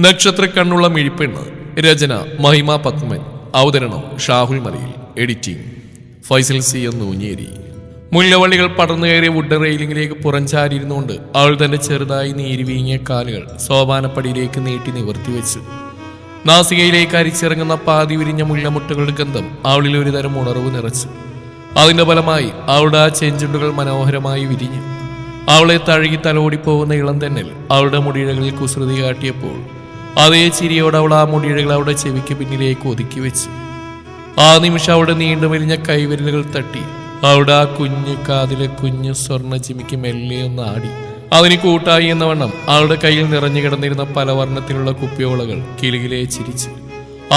നക്ഷത്ര കണ്ണുള്ള മിഴിപ്പെണ്ണ്. രചന മഹിമ പത്മൻ. അവതരണം ഷാഹുൽ മലയിൽ. എഡിറ്റിംഗ് ഫൈസൽ സി എന്ന് ഊഞ്ഞേരി. മുല്ലവള്ളികൾ പടർന്നു കയറിയ വുഡ് റെയിലിംഗിലേക്ക് പുറംചാരിയിരുന്നുകൊണ്ട് അവൾ തന്റെ ചെറുതായി നീരിവീങ്ങിയ കാലുകൾ സോപാനപ്പടിയിലേക്ക് നീട്ടി നിവർത്തിവെച്ചു. നാസികയിലേക്ക് അരിച്ചിറങ്ങുന്ന പാതി വിരിഞ്ഞ മുല്ലമുട്ടുകളുടെ ഗന്ധം അവളിൽ ഒരു തരം ഉണർവ് നിറച്ചു. അതിന്റെ ഫലമായി അവളുടെ ആ ചെഞ്ചുണ്ടുകൾ മനോഹരമായി വിരിഞ്ഞു. അവളെ തഴുകി തലോടിപ്പോകുന്ന ഇളം തെന്നൽ അവളുടെ മുടിയിഴകളിൽ കുസൃതി കാട്ടിയപ്പോൾ അതേ ചിരിയോടെ അവൾ ആ മുടിയിഴകൾ അവളുടെ ചെവിക്ക് പിന്നിലേക്ക് ഒതുക്കി വെച്ചു. ആ നിമിഷം അവളുടെ നീണ്ടു മെലിഞ്ഞ കൈവിരലുകൾ തട്ടി അവളുടെ ആ കുഞ്ഞു കാതിലെ കുഞ്ഞു സ്വർണ്ണ ചിമിക്ക് മെല്ലെ ഒന്ന് ആടി. അതിന് കൂട്ടായി എന്ന വണ്ണം അവളുടെ കയ്യിൽ നിറഞ്ഞു കിടന്നിരുന്ന പല വർണ്ണത്തിലുള്ള കുപ്പിയോളകൾ കിലുകിലെ ചിരിച്ചു.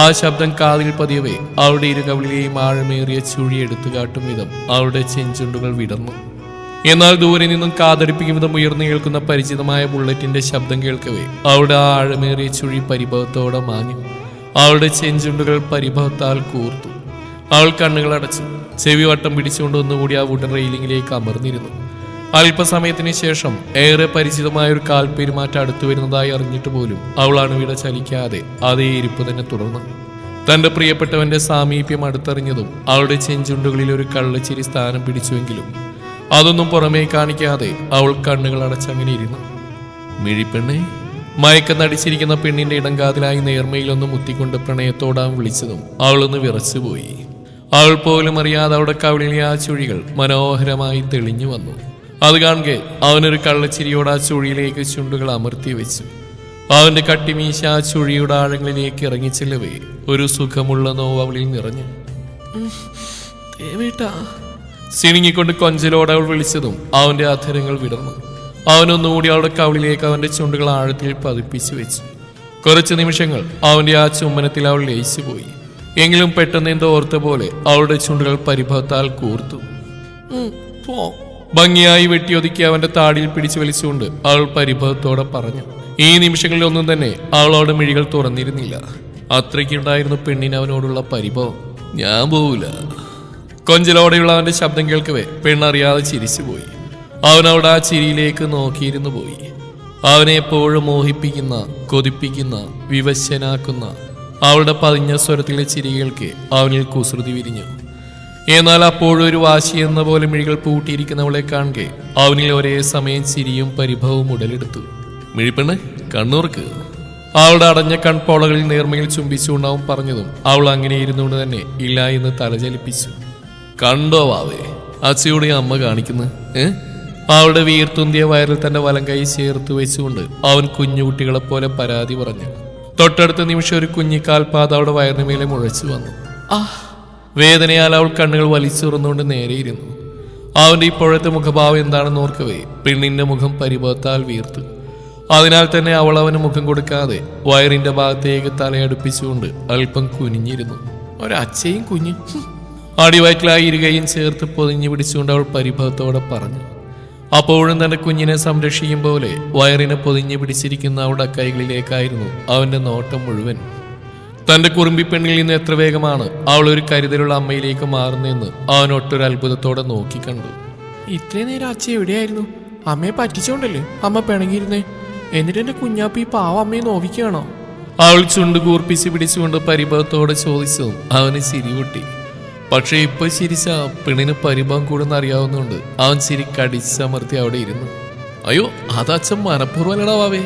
ആ ശബ്ദം കാതിൽ പതിയവേ അവളുടെ ഇരുകവിളിലെയും ആഴമേറിയ ചുഴി എടുത്തു കാട്ടും വിധം അവളുടെ ചെഞ്ചുണ്ടുകൾ വിടർന്നു. എന്നാൽ ദൂരെ നിന്നും കാതടിപ്പിക്കും വിധം ഉയർന്നു കേൾക്കുന്ന പരിചിതമായ ബുള്ളറ്റിന്റെ ശബ്ദം കേൾക്കവേ അവളുടെ ആ ആഴമേറിയ ചുഴി പരിഭവത്തോടെ മാഞ്ഞു. അവളുടെ ചെഞ്ചുണ്ടുകൾ പരിഭവത്താൽ കൂർത്തു. അവൾ കണ്ണുകൾ അടച്ചു. ചെവി വട്ടം പിടിച്ചുകൊണ്ട് ഒന്നുകൂടി ആ വുഡൻ റെയിലിംഗിലേക്ക് അമർന്നിരുന്നു. അല്പസമയത്തിന് ശേഷം ഏറെ പരിചിതമായ ഒരു കാൽപെരുമാറ്റം അടുത്തു വരുന്നതായി അറിഞ്ഞിട്ട് പോലും അവൾ അണുവിട ചലിക്കാതെ അതേ ഇരിപ്പ് തന്നെ തുടർന്നു. തന്റെ പ്രിയപ്പെട്ടവന്റെ സാമീപ്യം അടുത്തറിഞ്ഞതും അവളുടെ ചെഞ്ചുണ്ടുകളിൽ ഒരു കള്ളച്ചിരി സ്ഥാനം പിടിച്ചുവെങ്കിലും അതൊന്നും പുറമേ കാണിക്കാതെ അവൾ കണ്ണുകൾ അടച്ചങ്ങനെ ഇരുന്നു. മിഴിപ്പെണ്ണെ, മയക്കന്നടിച്ചിരിക്കുന്ന പെണ്ണിന്റെ ഇടങ്കാതിലായി നേർമയിലൊന്ന് മുത്തിക്കൊണ്ട് പ്രണയത്തോടാൻ വിളിച്ചതും അവളൊന്ന് വിറച്ചുപോയി. അവൾ പോലും അറിയാതെ അവളുടെ കവിളിലെ ആ ചുഴികൾ മനോഹരമായി തെളിഞ്ഞു വന്നു. അത് കാണുക അവനൊരു കള്ളച്ചിരിയോട് ആ ചുഴിയിലേക്ക് ചുണ്ടുകൾ അമർത്തി വെച്ചു. അവന്റെ കട്ടിമീശ ആ ചുഴിയുടെ ആഴങ്ങളിലേക്ക് ഇറങ്ങിച്ചെല്ലവേ ഒരു സുഖമുള്ള നോവ് അവളിൽ നിറഞ്ഞു. സിണുങ്ങിക്കൊണ്ട് കൊഞ്ചലോടെ അവൾ വിളിച്ചതും അവന്റെ അധരങ്ങൾ വിടർന്നു. അവനൊന്നുകൂടി അവളുടെ കവിളിലേക്ക് അവന്റെ ചുണ്ടുകൾ ആഴത്തിൽ പതിപ്പിച്ചു വെച്ചു. കുറച്ചു നിമിഷങ്ങൾ അവന്റെ ആ ചുംബനത്തിൽ അവൾ ലയിച്ചു പോയി. എങ്കിലും പെട്ടെന്ന് എന്തോ ഓർത്ത പോലെ അവളുടെ ചുണ്ടുകൾ പരിഭവത്താൽ കൂർത്തു. ഭംഗിയായി വെട്ടിയൊതുക്കി അവന്റെ താടിയിൽ പിടിച്ചു വലിച്ചുകൊണ്ട് അവൾ പരിഭവത്തോടെ പറഞ്ഞു. ഈ നിമിഷങ്ങളിൽ ഒന്നും തന്നെ അവളോട് മിഴികൾ തുറന്നിരുന്നില്ല. അത്രയ്ക്കുണ്ടായിരുന്നു പെണ്ണിന് അവനോടുള്ള പരിഭവം. ഞാൻ പോവില്ല. കൊഞ്ചലോടെയുള്ള അവന്റെ ശബ്ദം കേൾക്കവേ പെണ്ണറിയാതെ ചിരിച്ചുപോയി. അവൻ അവിടെ ആ ചിരിയിലേക്ക് നോക്കിയിരുന്നു പോയി. അവനെ എപ്പോഴും മോഹിപ്പിക്കുന്ന, കൊതിപ്പിക്കുന്ന, വിവശനാക്കുന്ന അവളുടെ പതിഞ്ഞ സ്വരത്തിലെ ചിരികൾക്ക് അവനിൽ കുസൃതി വിരിഞ്ഞു. എന്നാൽ അപ്പോഴും ഒരു വാശി എന്ന പോലെ മിഴികൾ പൂട്ടിയിരിക്കുന്നവളെ കാണുക അവനിൽ ഒരേ സമയം ചിരിയും പരിഭവവും ഉടലെടുത്തു. മിഴിപ്പെണ്ണ്, കണ്ണൂർക്ക്. അവളുടെ അടഞ്ഞ കൺപോളകളിൽ നേർമയിൽ ചുംബിച്ചുകൊണ്ട് അവൻ പറഞ്ഞതും അവൾ അങ്ങനെ ഇരുന്നുകൊണ്ട് തന്നെ ഇല്ല എന്ന് തലചലിപ്പിച്ചു. കണ്ടോ വാവേ, അച്ഛയുടെ അമ്മ കാണിക്കുന്നു. അവളുടെ വീർത്തുന്തിയ വയറിൽ തന്റെ വലം കൈ ചേർത്ത് വെച്ചുകൊണ്ട് അവൻ കുഞ്ഞുകുട്ടികളെ പോലെ പരാതി പറഞ്ഞു. തൊട്ടടുത്ത നിമിഷം ഒരു കുഞ്ഞിക്കാൽപാത അവളുടെ വയറിന് മേലെ മുഴച്ചു വന്നു. വേദനയാൽ അവൾ കണ്ണുകൾ വലിച്ചുറന്നുകൊണ്ട് നേരെയിരുന്നു. അവന്റെ ഇപ്പോഴത്തെ മുഖഭാവം എന്താണെന്ന് ഓർക്കവേ പെണ്ണിന്റെ മുഖം പരിഭവത്താൽ വീർത്തു. അതിനാൽ തന്നെ അവൾ അവന് മുഖം കൊടുക്കാതെ വയറിന്റെ ഭാഗത്തേക്ക് തലയടുപ്പിച്ചുകൊണ്ട് അല്പം കുനിഞ്ഞിരുന്നു. ഒരച്ഛയും കുഞ്ഞും അടിവയറ്റിലായി ഇരുകയും ചേർത്ത് പൊതിഞ്ഞു പിടിച്ചുകൊണ്ട് അവൾ പരിഭവത്തോടെ പറഞ്ഞു. അപ്പോഴും തന്റെ കുഞ്ഞിനെ സംരക്ഷിക്കും പോലെ വയറിനെ പൊതിഞ്ഞു പിടിച്ചിരിക്കുന്ന അവളുടെ കൈകളിലേക്കായിരുന്നു അവന്റെ നോട്ടം മുഴുവൻ. തന്റെ കുറുമ്പി പെണ്ണിൽ നിന്ന് എത്ര വേഗമാണ് അവൾ ഒരു കരുതലുള്ള അമ്മയിലേക്ക് മാറുന്നതെന്ന് അവൻ ഒട്ടൊരു അത്ഭുതത്തോടെ നോക്കിക്കണ്ടു. ഇത്രയും നേരം അച്ഛ എവിടെയായിരുന്നു? അമ്മയെ പറ്റിച്ചോണ്ടല്ലേ അമ്മ പിണങ്ങിയിരുന്നേ? എന്നിട്ട് എന്റെ കുഞ്ഞാപ്പി ഈ പാവ അമ്മയെ നോവിക്കുകയാണോ? അവൾ ചുണ്ട് കൂർപ്പിച്ച് പിടിച്ചുകൊണ്ട് പരിഭവത്തോടെ ചോദിച്ചതും അവന് ചിരികൂട്ടി. പക്ഷെ ഇപ്പൊ ചിരിച്ച പെണ്ണിന് പരിഭവം കൂടുന്ന അറിയാവുന്നതുകൊണ്ട് അവൻ ചിരി കടിച്ചമർത്തി അവിടെ ഇരുന്നു. അയ്യോ, അതച്ഛൻ മനഃപൂർവ്വമല്ലടാ വാവേ.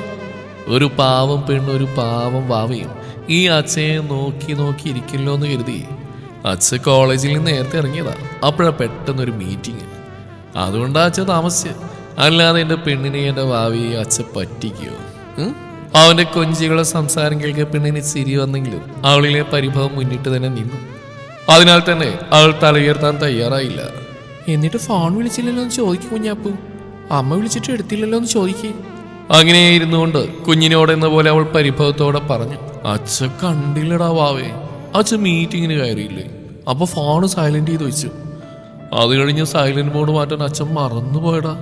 ഒരു പാവം പെണ്ണ്, ഒരു പാവം വാവയും ഈ അച്ഛയെ നോക്കി നോക്കി ഇരിക്കില്ലോ എന്ന് കരുതി അച്ഛൻ കോളേജിൽ നിന്ന് നേരത്തെ ഇറങ്ങിയതാ. അപ്പോഴാ പെട്ടെന്നൊരു മീറ്റിങ്. അതുകൊണ്ടാ അച്ഛൻ താമസിച്ച്. അല്ലാതെ എൻ്റെ പെണ്ണിനെ എൻ്റെ വാവയെ അച്ഛൻ പറ്റിക്കോ? അവന്റെ കൊഞ്ചികളെ സംസാരം കേൾക്കുക പെണ്ണിന് ചിരി വന്നെങ്കിലും അവളിലെ പരിഭവം മുന്നിട്ട് തന്നെ നിന്നു. അതിനാൽ തന്നെ അവൾ തലയുയർത്താൻ തയ്യാറായില്ല. എന്നിട്ട് ഫോൺ വിളിച്ചില്ലല്ലോ എന്ന് ചോദിക്കും കുഞ്ഞാപ്പു. അമ്മ വിളിച്ചിട്ട് എടുത്തില്ലല്ലോ എന്ന് ചോദിക്കേ. അങ്ങനെ ഇരുന്നുകൊണ്ട് കുഞ്ഞിനോടെന്ന പോലെ അവൾ പരിഭവത്തോടെ പറഞ്ഞു. അച്ഛൻ കണ്ടില്ലടാ വാവേ, അച്ഛൻ മീറ്റിങ്ങിന് കയറിയില്ലേ? അപ്പൊ ഫോൺ സൈലന്റ് ചെയ്ത് വെച്ചു. അത് കഴിഞ്ഞ് സൈലന്റ് മോഡ് മാറ്റാൻ അച്ഛൻ മറന്നുപോയടാ.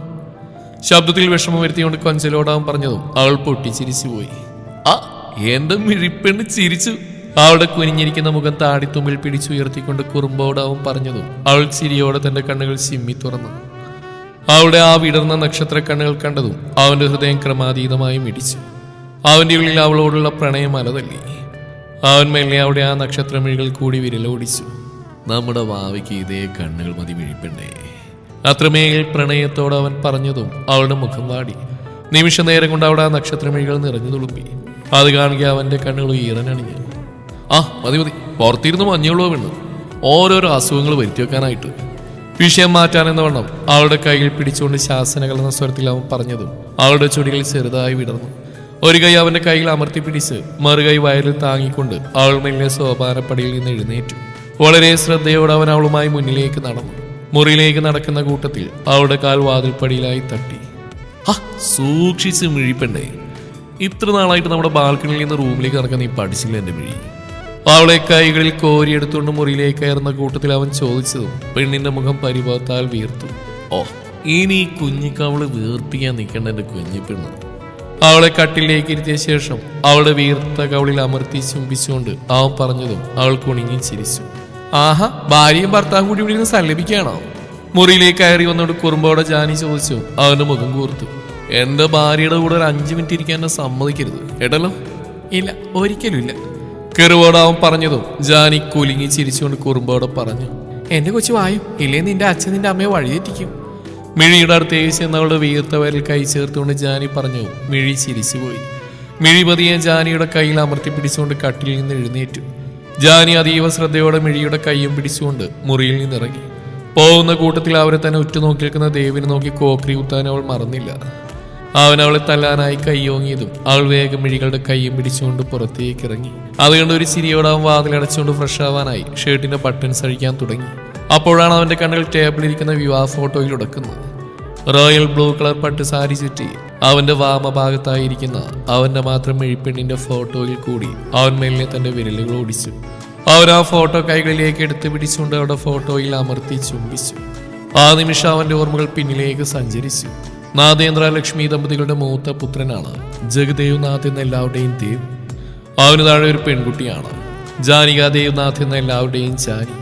ശബ്ദത്തിൽ വിഷമം വരുത്തിക്കൊണ്ട് കൊഞ്ചലോടാൻ പറഞ്ഞതും അവൾ പൊട്ടിച്ചിരിച്ചു പോയി. എന്റെ മിഴിപ്പെണ്ണ് ചിരിച്ചു. അവളുടെ കുനിഞ്ഞിരിക്കുന്ന മുഖം താടിത്തുമ്പിൽ പിടിച്ചുയർത്തിക്കൊണ്ട് കുറുമ്പോടാവും പറഞ്ഞതും അവൾ ചിരിയോടെ തന്റെ കണ്ണുകൾ ചിമ്മി തുറന്നു. അവളുടെ ആ വിടർന്ന നക്ഷത്ര കണ്ണുകൾ കണ്ടതും അവന്റെ ഹൃദയം ക്രമാതീതമായി മിടിച്ചു. അവന്റെ ഉള്ളിൽ അവളോടുള്ള പ്രണയം അലതല്ലി. അവൻ മെല്ലെ അവിടെ ആ നക്ഷത്രമിഴികൾ കൂടി വിരലോടിച്ചു. നമ്മുടെ ഭാവിക്ക് ഇതേ കണ്ണുകൾ മതി മിഴിപ്പെണ്ണേ. അത്രമേൽ പ്രണയത്തോടെ അവൻ പറഞ്ഞതും അവളുടെ മുഖം വാടി. നിമിഷ നേരം കൊണ്ട് അവിടെ ആ നക്ഷത്രമിഴികൾ നിറഞ്ഞു തുളുമ്പി. അത് കാണുക അവന്റെ കണ്ണുകൾ ഈറനണിഞ്ഞു. ആ മതി മതി, പുറത്തിരുന്ന് മഞ്ഞുള്ളോ വീണ് ഓരോരോ അസുഖങ്ങൾ വരുത്തി വെക്കാനായിട്ട്. വിഷയം മാറ്റാനെന്ന വണ്ണം അവളുടെ കയ്യിൽ പിടിച്ചുകൊണ്ട് ശാസന കലർന്ന സ്വരത്തിൽ അവൻ പറഞ്ഞതും അവളുടെ ചുടികൾ ചെറുതായി വിടർന്നു. ഒരു കൈ അവന്റെ കയ്യിൽ അമർത്തി പിടിച്ച് മറുകൈ വയറിൽ താങ്ങിക്കൊണ്ട് അവൾ മെല്ലെ സോപാനപ്പടിയിൽ നിന്ന് എഴുന്നേറ്റു. വളരെ ശ്രദ്ധയോടെ അവൻ അവളുമായി മുന്നിലേക്ക് നടന്നു. മുറിയിലേക്ക് നടക്കുന്ന കൂട്ടത്തിൽ അവളുടെ കാൽ വാതിൽപ്പടിയിലായി തട്ടി. സൂക്ഷിച്ച് മിഴിപ്പെണ്ടേ, ഇത്ര നാളായിട്ട് നമ്മുടെ ബാൽക്കണിയിൽ നിന്ന് റൂമിലേക്ക് നടക്കാൻ നീ പഠിച്ചില്ല എന്റെ മിഴി. അവളെ കൈകളിൽ കോരിയെടുത്തുകൊണ്ട് മുറിയിലേക്ക് കയറുന്ന കൂട്ടത്തിൽ അവൻ ചോദിച്ചതും പെണ്ണിന്റെ മുഖം പരിഭവത്താൽ വീർത്തു. ഓ, ഇനി ഈ കുഞ്ഞിക്കവള് വീർപ്പിക്കാൻ നിൽക്കേണ്ട എന്റെ കുഞ്ഞിപ്പെണ്ണ്. അവളെ കട്ടിലേക്ക് ഇരുത്തിയ ശേഷം അവളുടെ വീർത്ത കവളിൽ അമർത്തി ചുംബിച്ചുകൊണ്ട് അവൻ പറഞ്ഞതും അവൾ കുണുങ്ങി ചിരിച്ചു. ആഹാ, ഭാര്യയും ഭർത്താവും കൂടി ഇവിടെ നിന്ന് സല്ലപിക്കുകയാണോ? മുറിയിലേക്ക് കയറി വന്നോട് കുറുമ്പോടെ ജാനി ചോദിച്ചു. അവന്റെ മുഖം കൂർത്തു. എന്റെ ഭാര്യയുടെ കൂടെ ഒരു 5 മിനിറ്റ് ഇരിക്കാൻ എന്നെ സമ്മതിക്കരുത് കേട്ടല്ലോ. ഇല്ല, ഒരിക്കലും ഇല്ല. കെറുവോട് അവൻ പറഞ്ഞതും ജാനി കുലുങ്ങി ചിരിച്ചുകൊണ്ട് കുറുമ്പോടെ പറഞ്ഞു. എന്റെ കൊച്ചു വായു, ഇല്ലേ നിന്റെ അച്ഛൻ നിന്റെ അമ്മയെ വഴിതെറ്റിക്കും. മിഴിയുടെ അടുത്തേക്ക് ചെന്നവളുടെ വീർത്ത വരൽ കൈ ചേർത്തുകൊണ്ട് ജാനി പറഞ്ഞു. മിഴി ചിരിച്ചുപോയി. മിഴി പതിയെ ജാനിയുടെ കയ്യിൽ അമർത്തി പിടിച്ചുകൊണ്ട് കട്ടിലിൽ നിന്ന് എഴുന്നേറ്റു. ജാനി അതീവ ശ്രദ്ധയോടെ മിഴിയുടെ കൈയും പിടിച്ചുകൊണ്ട് മുറിയിൽ നിന്നിറങ്ങി. പോകുന്ന കൂട്ടത്തിൽ അവരെ തന്നെ ഉറ്റുനോക്കി നിൽക്കുന്ന ദേവിനെ നോക്കി കോക്രി കുത്താൻ അവൾ മറന്നില്ല. അവൻ അവളെ തല്ലാനായി കൈയോങ്ങിയതും അവൾ വേഗം മിഴികളുടെ കൈയും പിടിച്ചുകൊണ്ട് പുറത്തേക്ക് ഇറങ്ങി. അതുകൊണ്ട് ഒരു ചിരിയോടെ അവൻ വാതിലടച്ചുകൊണ്ട് ഫ്രഷ് ആവാനായി ഷർട്ടിന്റെ ബട്ടൺസ് അഴിക്കാൻ തുടങ്ങി. അപ്പോഴാണ് അവന്റെ കണ്ണുകൾ ടേബിളിരിക്കുന്ന വിവാഹ ഫോട്ടോയിൽ ഉടക്കുന്നത്. റോയൽ ബ്ലൂ കളർ പട്ട് സാരി ചുറ്റി അവന്റെ വാമഭാഗത്തായിരിക്കുന്ന അവന്റെ മാത്രം മിഴിപ്പെണ്ണിന്റെ ഫോട്ടോയിൽ കൂടി അവൻ മെല്ലെ തന്റെ വിരലുകൾ ഓടിച്ചു. അവർ ആ ഫോട്ടോ കൈകളിലേക്ക് എടുത്തു പിടിച്ചുകൊണ്ട് അവരുടെ ഫോട്ടോയിൽ അമർത്തി ചുംബിച്ചു. ആ നിമിഷം അവന്റെ ഓർമ്മകൾ പിന്നിലേക്ക് സഞ്ചരിച്ചു. നാദേന്ദ്ര ലക്ഷ്മി ദമ്പതികളുടെ മൂത്ത പുത്രനാണ് ജഗദേവ് നാഥ് എന്ന എല്ലാവരുടെയും ദേവ്. അവന് താഴെ ഒരു പെൺകുട്ടിയാണ് ജാനിക ദേവ്നാഥ് എന്ന എല്ലാവരുടെയും ജാനി.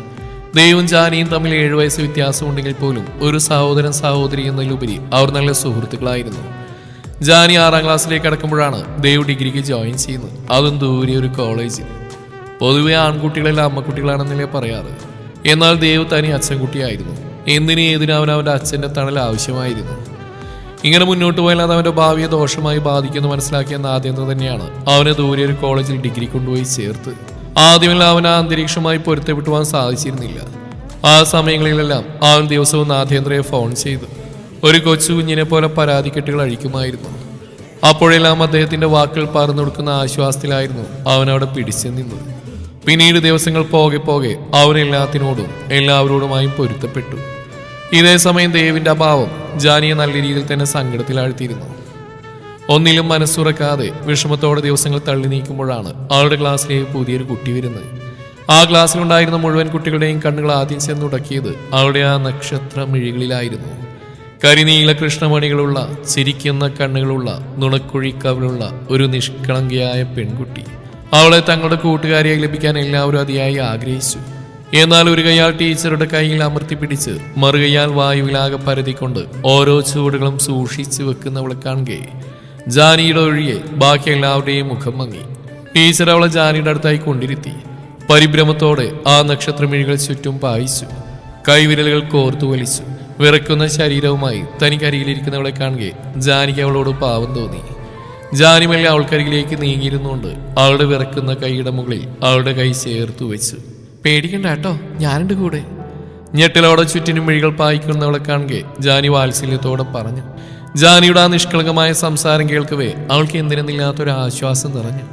ദേവും ജാനിയും തമ്മിൽ 7 വയസ്സ് വ്യത്യാസമുണ്ടെങ്കിൽ പോലും ഒരു സഹോദരൻ സഹോദരി എന്നതിലുപരി അവർ നല്ല സുഹൃത്തുക്കളായിരുന്നു. ജാനി 6ാം ക്ലാസ്സിലേക്ക് അടക്കുമ്പോഴാണ് ദേവ് ഡിഗ്രിക്ക് ജോയിൻ ചെയ്യുന്നത്. അതും ദൂരെ ഒരു കോളേജിൽ. പൊതുവെ ആൺകുട്ടികളെല്ലാം അമ്മക്കുട്ടികളാണെന്നല്ലേ പറയാറ്. എന്നാൽ ദേവ് തനി അച്ഛൻകുട്ടിയായിരുന്നു. എന്തിനും ഏതിനും അവൻ്റെ അച്ഛൻ്റെ തണൽ ആവശ്യമായിരുന്നു. ഇങ്ങനെ മുന്നോട്ട് പോയാൽ അത് അവൻ്റെ ഭാവിയെ ദോഷമായി ബാധിക്കുമെന്ന് മനസ്സിലാക്കിയ നാദേന്ദ്ര തന്നെയാണ് അവനെ ദൂരെ ഒരു കോളേജിൽ ഡിഗ്രി കൊണ്ടുപോയി ചേർത്ത്. ആദ്യമെല്ലാം അവൻ ആ അന്തരീക്ഷമായി പൊരുത്തപ്പെട്ടുവാൻ സാധിച്ചിരുന്നില്ല. ആ സമയങ്ങളിലെല്ലാം അവൻ ദിവസവും നാദേന്ദ്രയെ ഫോൺ ചെയ്തു ഒരു കൊച്ചു കുഞ്ഞിനെ പോലെ പരാതിക്കെട്ടുകൾ അഴിക്കുമായിരുന്നു. അപ്പോഴെല്ലാം അദ്ദേഹത്തിന്റെ വാക്കുകൾ പറന്നു കൊടുക്കുന്ന ആശ്വാസത്തിലായിരുന്നു അവൻ അവിടെ പിടിച്ചു നിന്നത്. പിന്നീട് ദിവസങ്ങൾ പോകെ പോകെ അവൻ എല്ലാത്തിനോടും എല്ലാവരോടുമായും പൊരുത്തപ്പെട്ടു. ഇതേ സമയം ദേവിന്റെ അഭാവം ജാനിയെ നല്ല രീതിയിൽ തന്നെ സങ്കടത്തിലാഴ്ത്തിയിരുന്നു. ഒന്നിലും മനസ്സുറക്കാതെ വിഷമത്തോടെ ദിവസങ്ങൾ തള്ളി നീക്കുമ്പോഴാണ് അവളുടെ ക്ലാസ്സിലേക്ക് പുതിയൊരു കുട്ടി വരുന്നത്. ആ ക്ലാസ്സിലുണ്ടായിരുന്ന മുഴുവൻ കുട്ടികളുടെയും കണ്ണുകൾ ആദ്യം ചെന്നുടക്കിയത് അവളുടെ ആ നക്ഷത്ര മിഴികളിലായിരുന്നു. കരിനീല കൃഷ്ണമണികളുള്ള ചിരിക്കുന്ന കണ്ണുകളുള്ള നുണക്കുഴിക്കവലുള്ള ഒരു നിഷ്കളങ്കയായ പെൺകുട്ടി. അവളെ തങ്ങളുടെ കൂട്ടുകാരിയായി ലഭിക്കാൻ എല്ലാവരും അതിയായി ആഗ്രഹിച്ചു. എന്നാൽ ഒരു കൈയാൾ ടീച്ചറുടെ കയ്യിൽ അമർത്തി പിടിച്ച് മറുകൈയാൽ വായുവിലാകെ പരതിക്കൊണ്ട് ഓരോ ചൂടുകളും സൂക്ഷിച്ചു വെക്കുന്നവളെ കാണുകെ ജാനിയുടെ ഒഴികെ ബാക്കി എല്ലാവരുടെയും മുഖം മങ്ങി. ടീച്ചർ അവളെ ജാനിയുടെ അടുത്തായി കൊണ്ടിരുത്തി. പരിഭ്രമത്തോടെ ആ നക്ഷത്രമിഴികൾ ചുറ്റും പായിച്ചു. കൈവിരലുകൾ കോർത്തു വലിച്ചു. വിറക്കുന്ന ശരീരവുമായി തനിക്കരികിലിരിക്കുന്നവളെ കാണുകെ ജാനിക്ക് അവളോട് പാവം തോന്നി. ജാനി മെല്ലെ അവൾക്കരികിലേക്ക് നീങ്ങിയിരുന്നുകൊണ്ട് അവളുടെ വിറക്കുന്ന കൈയുടെ മുകളിൽ അവളുടെ കൈ ചേർത്തു വെച്ചു. പേടിക്കണ്ട കേട്ടോ, ഞാനുണ്ട് കൂടെ. ഞെട്ടലോടെ ചുറ്റിനും മിഴികൾ പായിക്കുന്നവളെ കാണുകെ ജാനി വാത്സല്യത്തോടെ പറഞ്ഞു. ജാനിയുടെ ആ നിഷ്കളങ്കമായ സംസാരം കേൾക്കവേ അവൾക്ക് എന്തിനെന്നില്ലാത്തൊരു ആശ്വാസം നിറഞ്ഞു.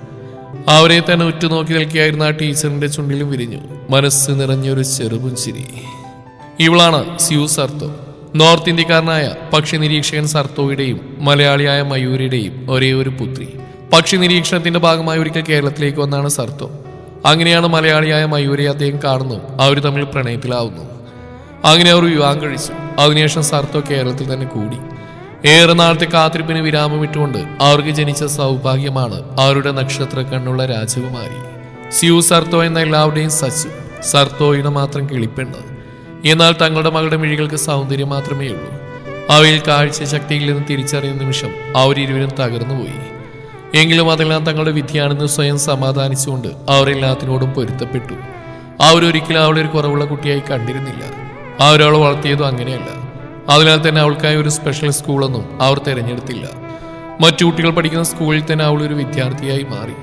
അവരെ തന്നെ ഉറ്റുനോക്കി നിൽക്കുകയായിരുന്ന ആ ടീച്ചറിന്റെ ചുണ്ടിലും വിരിഞ്ഞു മനസ്സ് നിറഞ്ഞൊരു ചെറുപുഞ്ചിരി. ഇവളാണ് സ്യൂ സർത്തോ. നോർത്ത് ഇന്ത്യക്കാരനായ പക്ഷി നിരീക്ഷകൻ സർത്തോയുടെയും മലയാളിയായ മയൂരിയുടെയും ഒരേ ഒരു പുത്രി. പക്ഷി നിരീക്ഷണത്തിന്റെ ഭാഗമായി ഒരിക്കൽ കേരളത്തിലേക്ക് വന്നാണ് സർത്തോ. അങ്ങനെയാണ് മലയാളിയായ മയൂരിയെ അദ്ദേഹം കാണുന്നു. അവർ തമ്മിൽ പ്രണയത്തിലാവുന്നു. അങ്ങനെ അവർ വിവാഹം കഴിച്ചു. അതിനുശേഷം സർത്തോ കേരളത്തിൽ തന്നെ കൂടി. ഏറെ നാളത്തെ കാത്തിരിപ്പിന് വിരാമം ഇട്ടുകൊണ്ട് അവർക്ക് ജനിച്ച സൗഭാഗ്യമാണ് അവരുടെ നക്ഷത്ര കണ്ണുള്ള രാജകുമാരി സ്യൂ സർത്തോ എന്ന എല്ലാവരുടെയും സച്ചു. സർത്തോയുടെ മാത്രം കിളിപ്പെണ്ണ്. എന്നാൽ തങ്ങളുടെ മകളുടെ മിഴികൾക്ക് സൗന്ദര്യം മാത്രമേ ഉള്ളൂ. അവയിൽ കാഴ്ച ശക്തിയിൽ നിന്ന് തിരിച്ചറിയുന്ന നിമിഷം അവരിരുവരും തകർന്നുപോയി. എങ്കിലും അതെല്ലാം തങ്ങളുടെ വിധിയാണെന്ന് സ്വയം സമാധാനിച്ചുകൊണ്ട് അവരെല്ലാത്തിനോടും പൊരുത്തപ്പെട്ടു. അവരൊരിക്കലും അവളൊരു കുറവുള്ള കുട്ടിയായി കണ്ടിരുന്നില്ല. അവരവളെ വളർത്തിയതും അങ്ങനെയല്ല. അതിനാൽ തന്നെ അവൾക്കായി ഒരു സ്പെഷ്യൽ സ്കൂളൊന്നും അവർ തിരഞ്ഞെടുത്തില്ല. മറ്റു കുട്ടികൾ പഠിക്കുന്ന സ്കൂളിൽ തന്നെ അവൾ ഒരു വിദ്യാർത്ഥിയായി മാറി.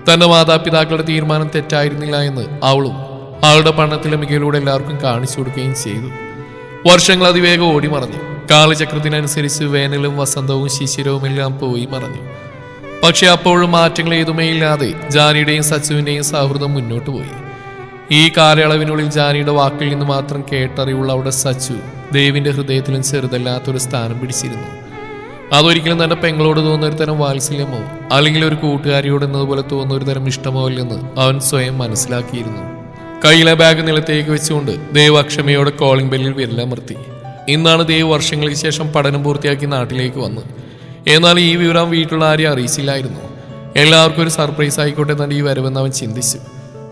തന്റെ മാതാപിതാക്കളുടെ തീരുമാനം തെറ്റായിരുന്നില്ല എന്ന് അവളും അവളുടെ പഠനത്തിലെ മികവിലൂടെ എല്ലാവർക്കും കാണിച്ചു കൊടുക്കുകയും ചെയ്തു. വർഷങ്ങൾ അതിവേഗം ഓടി മറഞ്ഞു. കാലചക്രത്തിനനുസരിച്ച് വേനലും വസന്തവും ശിശിരവും എല്ലാം പോയി മറഞ്ഞു. പക്ഷെ അപ്പോഴും മാറ്റങ്ങൾ ഏതുമേ ഇല്ലാതെ ജാനിയുടെയും സച്ചുവിന്റെയും സൗഹൃദം മുന്നോട്ട് പോയി. ഈ കാലയളവിനുള്ളിൽ ജാനിയുടെ വാക്കിൽ നിന്ന് മാത്രം കേട്ടറിവുള്ള അവിടെ സച്ചു ദേവിന്റെ ഹൃദയത്തിലും ചെറുതല്ലാത്തൊരു സ്ഥാനം പിടിച്ചിരുന്നു. അതൊരിക്കലും തന്റെ പെങ്ങളോട് തോന്നുന്ന ഒരു തരം വാത്സല്യമോ അല്ലെങ്കിൽ ഒരു കൂട്ടുകാരിയോട് എന്നതുപോലെ തോന്നുന്ന ഒരു തരം ഇഷ്ടമോ ഇല്ലെന്ന് അവൻ സ്വയം മനസ്സിലാക്കിയിരുന്നു. കയ്യിലെ ബാഗ് നിലത്തേക്ക് വെച്ചുകൊണ്ട് ദേവ് അക്ഷമയോടെ കോളിംഗ് ബെല്ലിൽ വിരലമർത്തി. ഇന്നാണ് ദേവ് വർഷങ്ങൾക്ക് ശേഷം പഠനം പൂർത്തിയാക്കി നാട്ടിലേക്ക് വന്ന്. എന്നാൽ ഈ വിവരം വീട്ടിലുള്ള ആരെയും അറിയിച്ചില്ലായിരുന്നു. എല്ലാവർക്കും ഒരു സർപ്രൈസ് ആയിക്കോട്ടെ തന്നെ ഈ വരവെന്ന് അവൻ ചിന്തിച്ചു.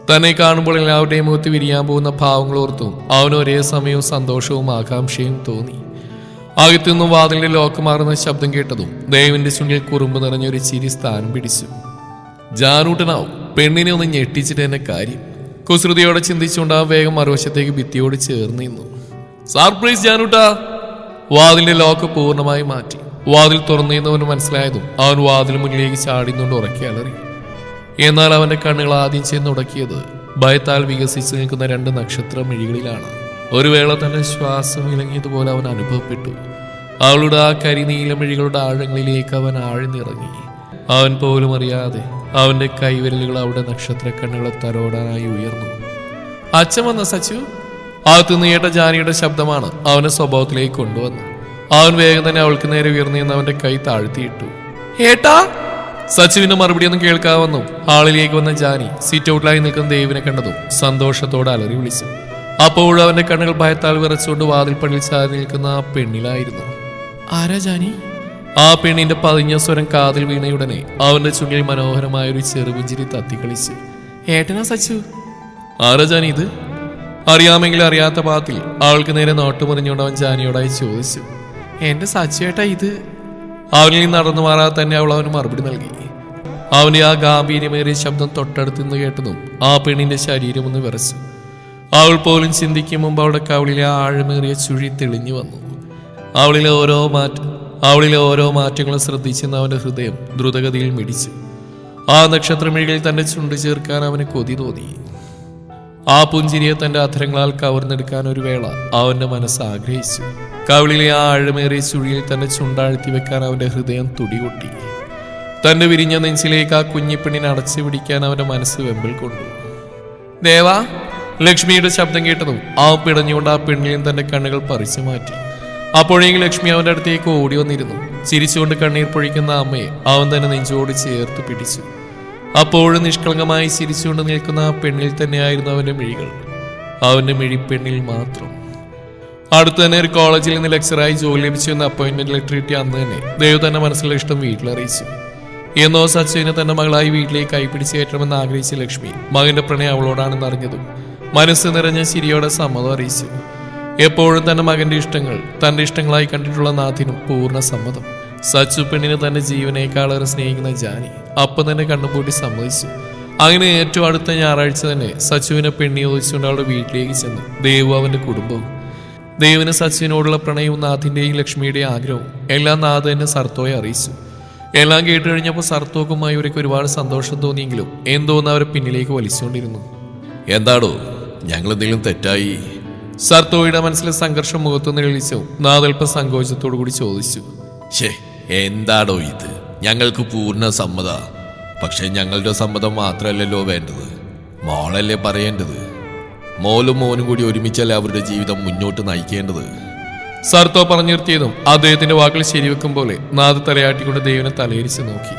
തന്നെ കാണുമ്പോൾ എല്ലാവരുടെയും മുഖത്ത് വിരിയാൻ പോകുന്ന ഭാവങ്ങളോർത്തും അവന് ഒരേ സമയവും സന്തോഷവും ആകാംക്ഷയും തോന്നി. അകത്തുനിന്നും വാതിലിന്റെ ലോക്ക് മാറുന്ന ശബ്ദം കേട്ടതും ദേവിന്റെ ചുണ്ടിൽ കുറുമ്പ് നിറഞ്ഞൊരു ചിരി സ്ഥാനം പിടിച്ചു. ജാനൂട്ടനാവും പെണ്ണിനെ ഒന്ന് ഞെട്ടിച്ചിട്ട് എന്നെ കാര്യം. കുസൃതിയോടെ ചിന്തിച്ചുകൊണ്ട് ആ വേഗം മറുവശത്തേക്ക് ഭിത്തിയോട് ചേർന്ന് നിന്നു. സർപ്രൈസ് ജാനൂട്ടാ! വാതിലിന്റെ ലോക്ക് പൂർണ്ണമായി മാറ്റി. വാതിൽ തുറന്നിരുന്നവന് മനസ്സിലായതും അവൻ വാതിൽ മുന്നിലേക്ക് ചാടിന്നുകൊണ്ട് ഉറക്കി അലറി. എന്നാൽ അവന്റെ കണ്ണുകൾ ആദ്യം ചെന്നുടക്കിയത് ഭയത്താൽ വികസിച്ചു നിൽക്കുന്ന 2 നക്ഷത്ര മിഴികളിലാണ്. ഒരു വേള തന്നെ ശ്വാസം ഇളങ്ങിയതുപോലെ അവൻ അനുഭവപ്പെട്ടു. അവളുടെ ആ കരിനീലമിഴികളുടെ ആഴങ്ങളിലേക്ക് അവൻ ആഴ്ന്നിറങ്ങി. അവൻ പോലും അറിയാതെ അവന്റെ കൈവിരലുകൾ അവിടെ നക്ഷത്ര കണ്ണുകളെ തലോടാനായി ഉയർന്നു. അച്ഛൻ വന്ന സച്ചു? അകത്തുനിന്ന് കേട്ട ജാനിയുടെ ശബ്ദമാണ് അവനെ സ്വഭാവത്തിലേക്ക് കൊണ്ടുവന്നു. അവൻ വേഗം തന്നെ അവൾക്ക് നേരെ ഉയർന്നു നിന്ന് അവന്റെ കൈ താഴ്ത്തിയിട്ടു. ഏട്ടാ! സച്ചുവിന്റെ മറുപടിയൊന്നും കേൾക്കാവെന്നും ഹാളിലേക്ക് വന്ന ജാനി സീറ്റ് ഔട്ടിലായി നിൽക്കുന്ന ദേവിനെ കണ്ടതും സന്തോഷത്തോടെ അലറി വിളിച്ചു. അപ്പോഴും അവന്റെ കണ്ണുകൾ ഭയത്താൽ വിറച്ചുകൊണ്ട് വാതിൽപ്പടിയിൽ ചാരി നിൽക്കുന്ന ആ പെണ്ണിലായിരുന്നു. ആരാ ജാനി? ആ പെണ്ണിന്റെ പതിഞ്ഞ സ്വരം കാതിൽ വീണയുടനെ അവന്റെ ചുണ്ടിൽ മനോഹരമായൊരു ചെറുപുഞ്ചിരി തത്തിക്കളിച്ചു. ഏട്ടനാ സച്ചു? ആരാ ജാനി ഇത്? അറിയാമെങ്കിൽ അറിയാത്ത പാത്തിൽ അവൾക്ക് നേരെ നോട്ടുമുറിഞ്ഞുകൊണ്ട് അവൻ ജാനിയോടായി ചോദിച്ചു. എന്റെ സച്ചു ഏട്ടാ ഇത്. അവനിൽ നിന്ന് നടന്നു മാറാതെ തന്നെ അവൾ അവന് മറുപടി നൽകി. അവന്റെ ആ ഗാംഭീര്യമേറിയ ശബ്ദം തൊട്ടടുത്ത് നിന്ന് കേട്ടതും ആ പെണ്ണിന്റെ ശരീരം ഒന്ന് വിറച്ചു. അവൾ പോലും ചിന്തിക്കും മുമ്പ് അവളുടെ കവിളിലെ ആഴമേറിയ ചുഴി തെളിഞ്ഞു വന്നു. അവളിലെ ഓരോ മാറ്റങ്ങളും ശ്രദ്ധിച്ചെന്ന് അവന്റെ ഹൃദയം ദ്രുതഗതിയിൽ മിടിച്ചു. ആ നക്ഷത്രമിഴികളിൽ തന്റെ ചുണ്ട് ചേർക്കാൻ അവന് കൊതി തോന്നി. ആ പുഞ്ചിരിയെ തന്റെ അധരങ്ങളാൽ കവർന്നെടുക്കാൻ ഒരു വേള അവന്റെ മനസ്സ് ആഗ്രഹിച്ചു. കവിളിലെ ആ ആഴമേറിയ ചുഴിയിൽ തന്നെ ചുണ്ടാഴ്ത്തി വെക്കാൻ അവന്റെ ഹൃദയം തുടികൊട്ടി. തന്റെ വിരിഞ്ഞ നെഞ്ചിലേക്ക് ആ കുഞ്ഞിപ്പെണ്ണിനെ അടച്ചു പിടിക്കാൻ അവന്റെ മനസ്സ് വെമ്പൽ കൊണ്ടു. ദേവാ! ലക്ഷ്മിയുടെ ശബ്ദം കേട്ടതും ആ പിടഞ്ഞുകൊണ്ട് ആ പെണ്ണിലും തന്റെ കണ്ണുകൾ പറിച്ചു മാറ്റി. അപ്പോഴെങ്കിലും ലക്ഷ്മി അവന്റെ അടുത്തേക്ക് ഓടി വന്നിരുന്നു. ചിരിച്ചുകൊണ്ട് കണ്ണീർ പൊഴിക്കുന്ന അമ്മയെ അവൻ തന്നെ നെഞ്ചോട് ചേർത്ത് പിടിച്ചു. അപ്പോഴും നിഷ്കളങ്കമായി ചിരിച്ചുകൊണ്ട് നിൽക്കുന്ന ആ പെണ്ണിൽ തന്നെയായിരുന്നു അവന്റെ മിഴികൾ. അവന്റെ മിഴി പെണ്ണിൽ മാത്രം. അടുത്ത് തന്നെ ഒരു കോളേജിൽ നിന്ന് ലെക്ചറായി ജോലി ലഭിച്ചു എന്ന അപ്പോയിന്റ്മെന്റ് ലെറ്റർ കിട്ടിയ അന്ന് തന്നെ ദേവ് തന്നെ മനസ്സിലുള്ള ഇഷ്ടം വീട്ടിലറിയിച്ചു. എന്നോ സച്ചുവിനെ തന്റെ മകളായി വീട്ടിലേക്ക് കൈപ്പിടിച്ച് കയറ്റണമെന്ന് ആഗ്രഹിച്ച ലക്ഷ്മി മകന്റെ പ്രണയം അവളോടാണെന്ന് അറിഞ്ഞതും മനസ്സ് നിറഞ്ഞ ചിരിയോടെ സമ്മതം അറിയിച്ചു. എപ്പോഴും തന്റെ മകന്റെ ഇഷ്ടങ്ങൾ തന്റെ ഇഷ്ടങ്ങളായി കണ്ടിട്ടുള്ള നാഥിനും പൂർണ്ണ സമ്മതം. സച്ചു പെണ്ണിനെ തന്റെ ജീവനേക്കാളേറെ സ്നേഹിക്കുന്ന ജാനി അപ്പം തന്നെ കണ്ണുപൂട്ടി സമ്മതിച്ചു. അങ്ങനെ ഏറ്റവും അടുത്ത ഞായറാഴ്ച തന്നെ സച്ചുവിനെ പെണ്ണി ഒഴിച്ചുകൊണ്ട് അവളുടെ വീട്ടിലേക്ക് ചെന്നു ദേവു അവന്റെ കുടുംബവും. ദേവിന് സച്ചുവിനോടുള്ള പ്രണയവും നാഥിന്റെയും ലക്ഷ്മിയുടെയും ആഗ്രഹവും എല്ലാം നാഥ് തന്നെ സർത്തോയെ അറിയിച്ചു. എല്ലാം കേട്ട് കഴിഞ്ഞപ്പോൾ സർത്തോക്കുമായി ഇവർക്ക് ഒരുപാട് സന്തോഷം തോന്നിയെങ്കിലും എന്തോന്ന് അവരെ പിന്നിലേക്ക് വലിച്ചുകൊണ്ടിരുന്നു. എന്താടോ ഞങ്ങൾ എന്തെങ്കിലും തെറ്റായി? സർത്തോയുടെ മനസ്സിലെ സംഘർഷം മുഖത്തു നിഴലിച്ചു നാഥൽപ്പം സങ്കോചത്തോടു കൂടി ചോദിച്ചു. എന്താടോ ഇത്? ഞങ്ങൾക്ക് പൂർണ്ണ സമ്മത. പക്ഷെ ഞങ്ങളുടെ സമ്മതം മാത്രമല്ലല്ലോ വേണ്ടത്, മോളല്ലേ പറയേണ്ടത്. മോളും മോനും കൂടി ഒരുമിച്ചല്ലേ അവരുടെ ജീവിതം മുന്നോട്ട് നയിക്കേണ്ടത്. സർത്തോ പറഞ്ഞു നിർത്തിയതും അദ്ദേഹത്തിന്റെ വാക്കുകൾ ശരിവെക്കും പോലെ നാഥ് തലയാട്ടിക്കൊണ്ട് ദേവിനെ തലയിരിച്ച് നോക്കി.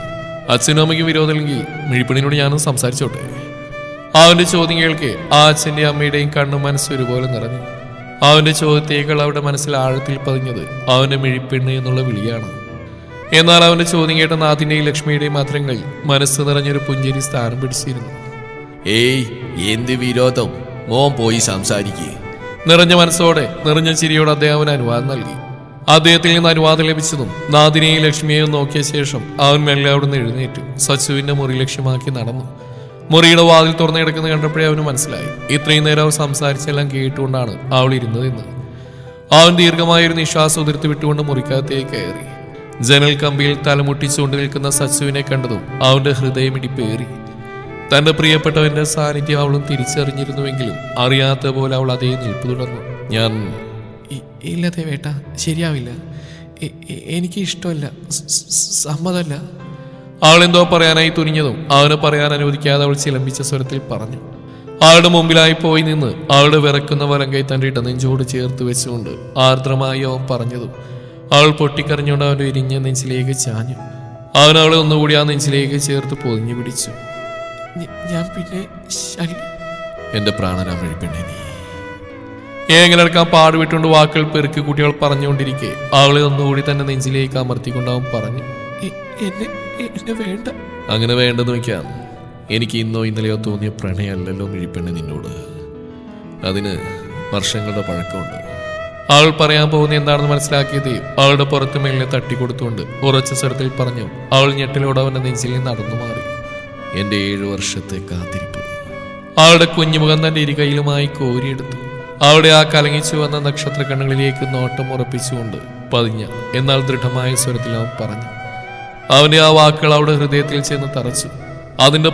അച്ഛനും അമ്മയ്ക്ക് വിരോധമില്ലെങ്കിൽ മിഴിപ്പണിനോട് ഞാനും സംസാരിച്ചോട്ടെ. അവന്റെ ചോദ്യം കേൾക്കെ ആ അച്ഛന്റെ അമ്മയുടെയും കണ്ണും മനസ്സ് ഒരുപോലെ നിറഞ്ഞു. അവന്റെ ചോദ്യത്തേക്കാൾ അവരുടെ മനസ്സിൽ ആഴത്തിൽ പതിഞ്ഞത് അവന്റെ മിഴിപ്പെണ്ണ് എന്നുള്ള വിളിയാണ്. എന്നാൽ അവന്റെ ചോദ്യം കേട്ട നാഥിന്റെയും ലക്ഷ്മിയുടെയും മാത്രങ്ങളിൽ മനസ്സ് നിറഞ്ഞൊരു പുഞ്ചിരി സ്ഥാനം പിടിച്ചിരുന്നു. ഏയ് എന്ത് വിരോധം, മോൻ പോയി സംസാരിക്കേ. നിറഞ്ഞ മനസ്സോടെ നിറഞ്ഞ ചിരിയോടെ അദ്ദേഹം അവന് അനുവാദം നൽകി. അദ്ദേഹത്തിൽ നിന്ന് അനുവാദം ലഭിച്ചതും നാദിനെയും ലക്ഷ്മിയെയും നോക്കിയ ശേഷം അവൻ മെല്ലെ അവിടെ നിന്ന് എഴുന്നേറ്റു. സച്ചുവിന്റെ മുറി ലക്ഷ്യമാക്കി നടന്നു. മുറിയുടെ വാതിൽ തുറന്നു കിടക്കുന്നത് കണ്ടപ്പോഴേ അവന് മനസ്സിലായി ഇത്രയും നേരം അവൻ സംസാരിച്ചെല്ലാം കേട്ടുകൊണ്ടാണ് അവൾ ഇരുന്നതെന്ന്. അവൻ ദീർഘമായൊരു നിശ്വാസം ഉതിർത്ത് വിട്ടുകൊണ്ട് മുറിക്കകത്തേക്ക് കയറി. ജനൽ കമ്പിയിൽ തലമുട്ടിച്ചുകൊണ്ട് നിൽക്കുന്ന സച്ചുവിനെ കണ്ടതും അവന്റെ ഹൃദയമിടിപ്പേറി. തന്റെ പ്രിയപ്പെട്ടവന്റെ സാന്നിധ്യം അവളും തിരിച്ചറിഞ്ഞിരുന്നുവെങ്കിലും അറിയാത്ത പോലെ അവൾ അതേ നിൽപ്പ് തുടർന്നു. ഞാൻ ഇല്ല ദേവേട്ട, ശരിയാവില്ല. എനിക്ക് ഇഷ്ടമല്ല, സമ്മതമല്ല. അവൾ എന്തോ പറയാനായി തുനിഞ്ഞതും അവന് പറയാൻ അനുവദിക്കാതെ അവൾ ചിലമ്പിച്ച സ്വരത്തിൽ പറഞ്ഞു. അവളുടെ മുമ്പിലായി പോയി നിന്ന് അവളുടെ വിറക്കുന്ന വലങ്കൈ തന്റെ ഇടനെഞ്ചോട് ചേർത്ത് വെച്ചുകൊണ്ട് ആർദ്രമായി അവൻ പറഞ്ഞതും അവൾ പൊട്ടിക്കറിഞ്ഞുകൊണ്ട് അവന്റെ ഇരിഞ്ഞ നെഞ്ചിലേക്ക് ചാഞ്ഞു. അവൻ അവളെ ഒന്നുകൂടി ആ നെഞ്ചിലേക്ക് ചേർത്ത് പൊതിഞ്ഞു പിടിച്ചു. ഞാൻ പിന്നെ എന്റെ പ്രാണനാമഴിപ്പെണ്ണേ, നീ ഏങ്ങനെടുക്കാൻ പാടുവിട്ടുകൊണ്ട് വാക്കുകൾ പെറുക്കി കുട്ടികൾ പറഞ്ഞുകൊണ്ടിരിക്കെ അവളെ ഒന്നുകൂടി തന്നെ നെഞ്ചിലേക്ക് അമർത്തിക്കൊണ്ട് അവൻ പറഞ്ഞു. എന്നെ വേണ്ട. അങ്ങനെ വേണ്ടെന്ന് വയ്ക്കാം. എനിക്ക് ഇന്നോ ഇന്നലെയോ തോന്നിയ പ്രണയമല്ലല്ലോ മിഴിപ്പെണ്ണെ നിന്നോട്. അതിന് വർഷങ്ങളുടെ പഴക്കമുണ്ട്. അവൾ പറയാൻ പോകുന്ന എന്താണെന്ന് മനസ്സിലാക്കിയത് അവളുടെ പുറത്ത് മേലിനെ തട്ടിക്കൊടുത്തുകൊണ്ട് ഉറച്ച സ്വരത്തിൽ പറഞ്ഞു. അവൾ ഞെട്ടിലോടെ അവന്റെ നെഞ്ചിൽ നിന്ന് നടന്നു മാറി. എന്റെ 7 വർഷത്തെ കാത്തിരിപ്പ്. അവളുടെ കുഞ്ഞുമുഖം തന്റെ ഇരുകൈയിലുമായി കോരിയെടുത്തു. അവിടെ ആ കലങ്ങിച്ചു വന്ന നക്ഷത്ര കണ്ണുകളിലേക്ക് നോട്ടം ഉറപ്പിച്ചുകൊണ്ട് പതിഞ്ഞ എന്നാൽ ദൃഢമായ സ്വരത്തിൽ അവൻ പറഞ്ഞു. അവന്റെ ആ വാക്കുകൾ അവളുടെ ഹൃദയത്തിൽ ചെന്ന് തറച്ചു. അതിന്റെ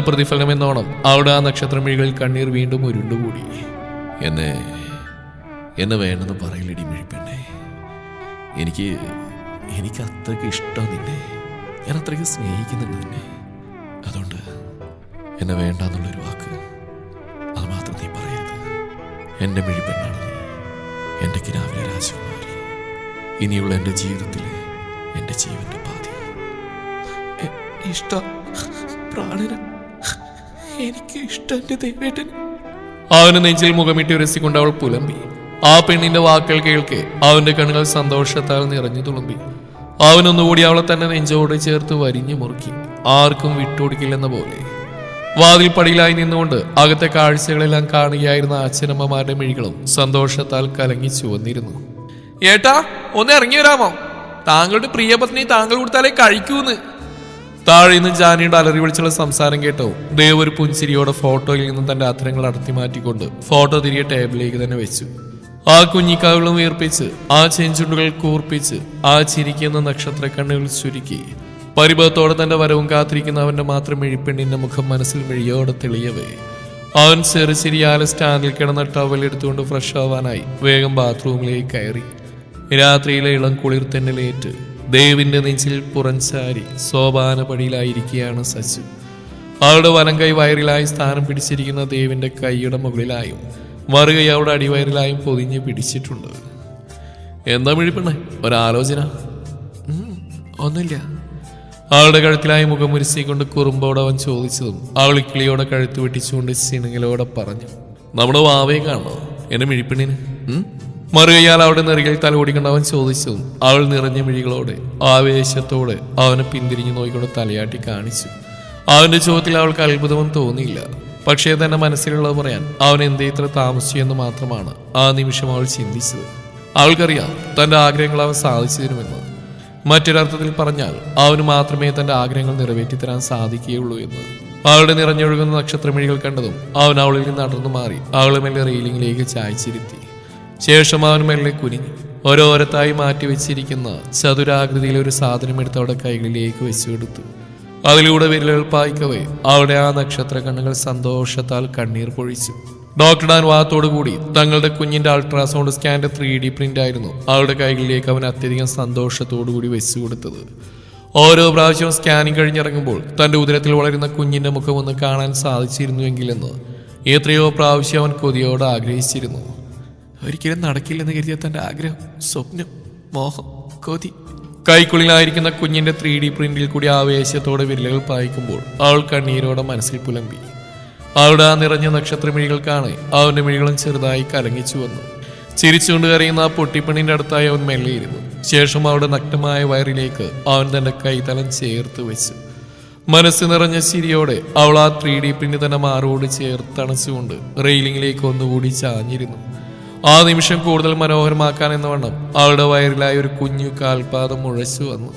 പ്രതിഫലനമെന്നോണം അവിടെ ആ നക്ഷത്രമിഴികളിൽ കണ്ണീർ വീണ്ടും ഉരുണ്ടുകൂടി. എന്നെ വേണമെന്ന് പറയില്ലടി മിഴിപ്പെണ്ണേ. എനിക്ക് അത്രയ്ക്ക് ഇഷ്ടം നിന്നെ. ഞാൻ അത്രയ്ക്ക് സ്നേഹിക്കുന്നുണ്ട് നിന്നെ. അതുകൊണ്ട് എന്നെ വേണ്ടെന്നുള്ളൊരു വാക്ക് അത് മാത്രം നീ പറയരുത്. എൻ്റെ മിഴിപ്പെണ്ണാണ് നീ, എൻ്റെ കിനാവിലെ രാജകുമാരി. ഇനിയുള്ള എൻ്റെ ജീവിതത്തിലെ എൻ്റെ ജീവന്റെ പാതി. ഇഷ്ടം പ്രാണന, എനിക്ക് ഇഷ്ടം എൻ്റെ ദേവേട്ടൻ. അവന് നെഞ്ചിൽ മുഖമിട്ട് ഉരസിക്കൊണ്ട് അവൾ പുലമ്പി. ആ പെണ്ണിന്റെ വാക്കുകൾ കേൾക്കെ അവന്റെ കണ്ണുകൾ സന്തോഷത്താൽ നിറഞ്ഞു തുളുമ്പി. അവനൊന്നുകൂടി അവളെ തന്നെ നെഞ്ചോട് ചേർത്ത് വരിഞ്ഞു മുറുക്കി. ആർക്കും വിട്ടുകൊടുക്കില്ലെന്ന പോലെ വാതിൽ പടിയിലായി നിന്നുകൊണ്ട് അകത്തെ കാഴ്ചകളെല്ലാം കാണുകയായിരുന്ന അച്ഛനമ്മമാരുടെ മിഴികളും സന്തോഷത്താൽ കലങ്ങി ചുവന്നിരുന്നു. ഏട്ടാ, ഒന്ന് ഇറങ്ങി വരാമോ? താങ്കളുടെ പ്രിയപത്നി താങ്കൾ കൊടുത്താലേ കഴിക്കൂന്ന്. താഴെ നിന്ന് ജാനിയുടെ അലറി വിളിച്ചുള്ള സംസാരം കേട്ടോ ദേവ് ഒരു പുഞ്ചിരിയോടെ ഫോട്ടോയിൽ നിന്നും തന്റെ അത്തരങ്ങൾ അടർത്തി മാറ്റിക്കൊണ്ട് ഫോട്ടോ തിരികെ ടേബിളിലേക്ക് തന്നെ വെച്ചു. ആ കുഞ്ഞിക്കാവുകളും വീർപ്പിച്ച്, ആ ചെഞ്ചുണ്ടുകൾ കൂർപ്പിച്ച്, ആ ചിരിക്കുന്ന നക്ഷത്ര കണ്ണുകൾ ചുരുക്കി പരിഭവത്തോടെ തന്റെ വരവും കാത്തിരിക്കുന്ന അവന്റെ മാത്രം മിഴിപ്പെണ്ണിന്റെ മുഖം മനസ്സിൽ മിഴിയോടെ തെളിയവേ അവൻ ചെറുചിരിയാലെ സ്റ്റാൻഡിൽ കിടന്ന ടവൽ എടുത്തുകൊണ്ട് ഫ്രഷ് ആവാനായി വേഗം ബാത്റൂമിലേക്ക് കയറി. രാത്രിയിലെ ഇളം കുളിർ തെന്നലേറ്റ് ദേവിന്റെ നെഞ്ചിൽ പുറഞ്ചാരി സോപാനപടിയിലായിരിക്കുകയാണ് സച്ചു. അവളുടെ വലങ്കൈ വയറിലായി സ്ഥാനം പിടിച്ചിരിക്കുന്ന ദേവിന്റെ കൈയുടെ മുകളിലായും മറുകൈ അവിടെ അടിവയറിലായും പൊതിഞ്ഞ് പിടിച്ചിട്ടുണ്ട്. എന്താ മിഴിപ്പെണ്ണേ, ഒരാലോചന? ഒന്നുമില്ല. അവളുടെ കഴുത്തിലായി മുഖമുരിസിക്കൊണ്ട് കുറുമ്പോടെ അവൻ ചോദിച്ചതും അവൾ കിളിയോടെ കഴുത്ത് വെട്ടിച്ചുകൊണ്ട് സിണുങ്ങിലോടെ പറഞ്ഞു. നമ്മുടെ വാവയെ കാണണോ എന്റെ മിഴിപ്പെണ്ണിന്? മറുകയാൽ അവിടെ നെറുകിൽ തലോടിക്കൊണ്ട് അവൻ ചോദിച്ചതും അവൾ നിറഞ്ഞ മിഴികളോടെ ആവേശത്തോടെ അവനെ പിന്തിരിഞ്ഞു നോക്കിക്കൊണ്ട് തലയാട്ടി കാണിച്ചു. അവന്റെ ചോദ്യത്തിൽ അവൾക്ക് അത്ഭുതവും തോന്നിയില്ല. പക്ഷേ തന്നെ മനസ്സിലുള്ളത് പറയാൻ അവൻ എന്തേ ഇത്ര താമസിച്ചു എന്ന് മാത്രമാണ് ആ നിമിഷം അവൾ ചിന്തിച്ചത്. അവൾക്കറിയാം തന്റെ ആഗ്രഹങ്ങൾ അവൻ സാധിച്ചു തരുമെന്ന്. മറ്റൊരർത്ഥത്തിൽ പറഞ്ഞാൽ അവന് മാത്രമേ തന്റെ ആഗ്രഹങ്ങൾ നിറവേറ്റിത്തരാൻ സാധിക്കുകയുള്ളൂ എന്ന്. അവളുടെ നിറഞ്ഞൊഴുകുന്ന നക്ഷത്രമിഴികൾ കണ്ടതും അവൻ അവളിൽ നിന്ന് അടർന്നു മാറി അവളെ മെല്ലെ റെയിലിംഗിലേക്ക് ചായച്ചിരുത്തി. ശേഷം അവൻ മെല്ലെ കുനിഞ്ഞു ഓരോരത്തായി മാറ്റി വെച്ചിരിക്കുന്ന ചതുരാകൃതിയിലെ ഒരു സാധനം എടുത്ത് അവിടെ കൈകളിലേക്ക് വെച്ചുകൊടുത്തു. അതിലൂടെ വിരലുകൾ പായിക്കവേ അവിടെ ആ നക്ഷത്ര കണ്ണുകൾ സന്തോഷത്താൽ കണ്ണീർ പൊഴിച്ചു. ഡോക്ടറുടെ അനുവാദത്തോടുകൂടി തങ്ങളുടെ കുഞ്ഞിന്റെ അൾട്രാസൗണ്ട് സ്കാന്റെ 3D പ്രിന്റ് ആയിരുന്നു അവളുടെ കൈകളിലേക്ക് അവൻ അത്യധികം സന്തോഷത്തോടുകൂടി വെച്ചു കൊടുത്തത്. ഓരോ പ്രാവശ്യവും സ്കാനിങ് കഴിഞ്ഞിറങ്ങുമ്പോൾ തന്റെ ഉദരത്തിൽ വളരുന്ന കുഞ്ഞിന്റെ മുഖം ഒന്ന് കാണാൻ സാധിച്ചിരുന്നുവെങ്കിലെന്ന് എത്രയോ പ്രാവശ്യം അവൻ കൊതിയോടെ ആഗ്രഹിച്ചിരുന്നു. ഒരിക്കലും നടക്കില്ലെന്ന് കരുതിയ തന്റെ ആഗ്രഹം, സ്വപ്നം, മോഹം, കൊതി. കൈക്കുള്ളിലായിരിക്കുന്ന കുഞ്ഞിന്റെ 3D പ്രിന്റിൽ കൂടി ആവേശത്തോടെ വിരലുകൾ പായിക്കുമ്പോൾ അവൾ കണ്ണീരോടെ മനസ്സിൽ പുലമ്പി. അവളുടെ ആ നിറഞ്ഞ നക്ഷത്രമിഴികൾ കാണെ അവന്റെ മിഴികളും ചെറുതായി കലങ്ങിച്ചു വന്നു. ചിരിച്ചുകൊണ്ട് കരയുന്ന ആ പൊട്ടിപ്പണിന്റെ അടുത്തായി അവൻ മെല്ലെയിരുന്നു. ശേഷം അവളുടെ നഗ്നമായ വയറിലേക്ക് അവൻ തന്റെ കൈതലം ചേർത്ത് വെച്ചു. മനസ്സ് നിറഞ്ഞ ചിരിയോടെ അവൾ ആ 3D പ്രിന്റ് തന്നെ മാറോട് ചേർത്തണച്ചുകൊണ്ട് റെയിലിംഗിലേക്ക് ഒന്നുകൂടി ചാഞ്ഞിരുന്നു. ആ നിമിഷം കൂടുതൽ മനോഹരമാക്കാൻ എന്ന വണ്ണം അവളുടെ വയറിലായി ഒരു കുഞ്ഞു കാൽപാദം മുഴച്ചു വന്നു.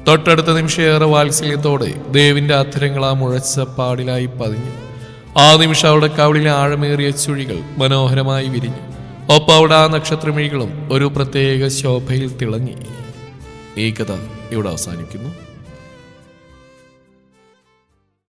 തൊട്ടടുത്ത നിമിഷം ഏറെ വാത്സല്യത്തോടെ ദേവിന്റെ അധരങ്ങൾ ആ മുഴച്ച പാടിലായി പതിഞ്ഞു. ആ നിമിഷം അവളുടെ കവിളിലെ ആഴമേറിയ ചുഴികൾ മനോഹരമായി വിരിഞ്ഞു. ഒപ്പം അവിടെ ആ നക്ഷത്രമിഴികളും ഒരു പ്രത്യേക ശോഭയിൽ തിളങ്ങി. ഈ കഥ ഇവിടെ അവസാനിക്കുന്നു.